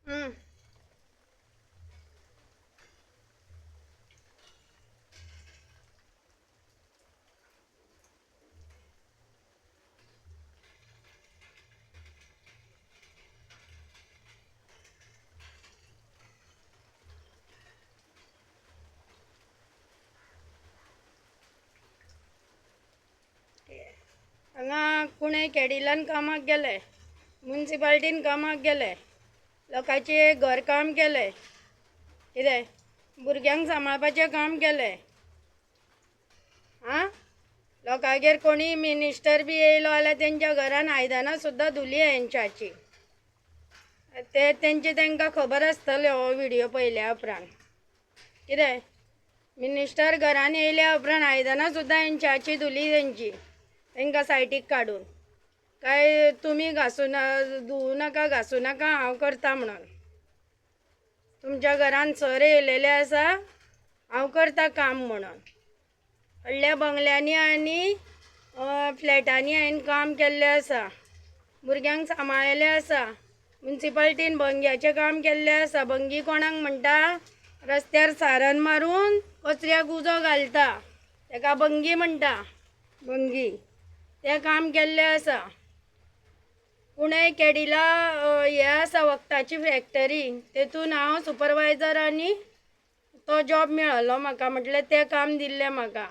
हम्म. हांगा कुणें केडिलान कामाक गेले, म्युन्सिपाल्टीन कामाक गेले, लोकांचे घरकाम केले, कितें भुरग्यांक सांबाळपाचें काम केलें. आं लोकांगेर कोणी मिनिस्टर बी येयलो जाल्यार तेंच्या घरान आयदनां सुद्दां धुली हेंच्याची. ते तांकां खबर आसतलें हो व्हिडियो पयल्या उपरांत. कितें मिनिस्टर घरान येयल्या उपरांत आयदनां सुद्दां हेंच्याची धुली तेंची, तांकां सायटीक काडून. काय तुमी घासून धुवू नाका, घासूं नाका, हांव करता म्हणून. तुमच्या घरान सर येयलेले आसा, हांव करता काम म्हणून. व्हडल्या बंगल्यांनी आनी फ्लॅटांनी हांवें काम केल्लें आसा, भुरग्यांक सांबाळलेलें आसा. म्युन्सिपाल्टीन भंग्याचें काम केल्लें आसा. भंगी कोणाक म्हणटा? रस्त्यार सारण मारून कचऱ्याक उजो घालता, ताका भंगी म्हणटा. भंगी तें काम केल्लें आसा. पुणे केडिला हें आसा वखदाची फॅक्टरी, तेतून हांव सुपरवायझर आनी तो जॉब मेळ्ळो म्हाका, म्हटल्यार तें काम दिल्लें म्हाका.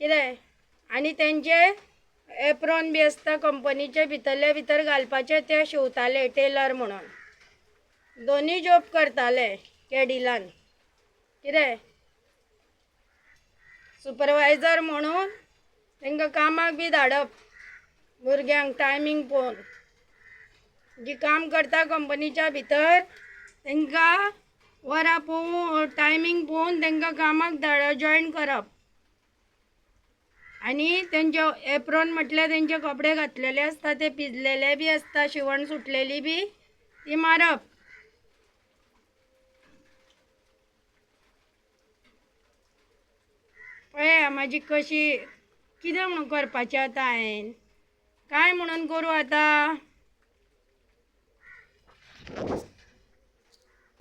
कितें आनी तेंचे एप्रोन बी आसता कंपनीचे भितरले भितर घालपाचे, ते शिवताले टेलर म्हणून. दोनी जॉब करताले केडिलान. कितें सुपरवायझर म्हणून तांकां कामाक बी धाडप, भुरग्यांक टायमींग पळोवन. जी काम करता कंपनीच्या भितर तांकां वरां पळोवन, टायमींग पळोवन तांकां कामाक जॉयन करप. आनी तेंचे एप्रोन म्हटल्यार तेंचे कपडे घातलेले आसता ते पिजलेले बी आसता, शिवण सुटलेली बी ती मारप. पळया म्हाजी कशी, कितें म्हणून करपाचें आतां हांवें, काय म्हणून करूं आतां?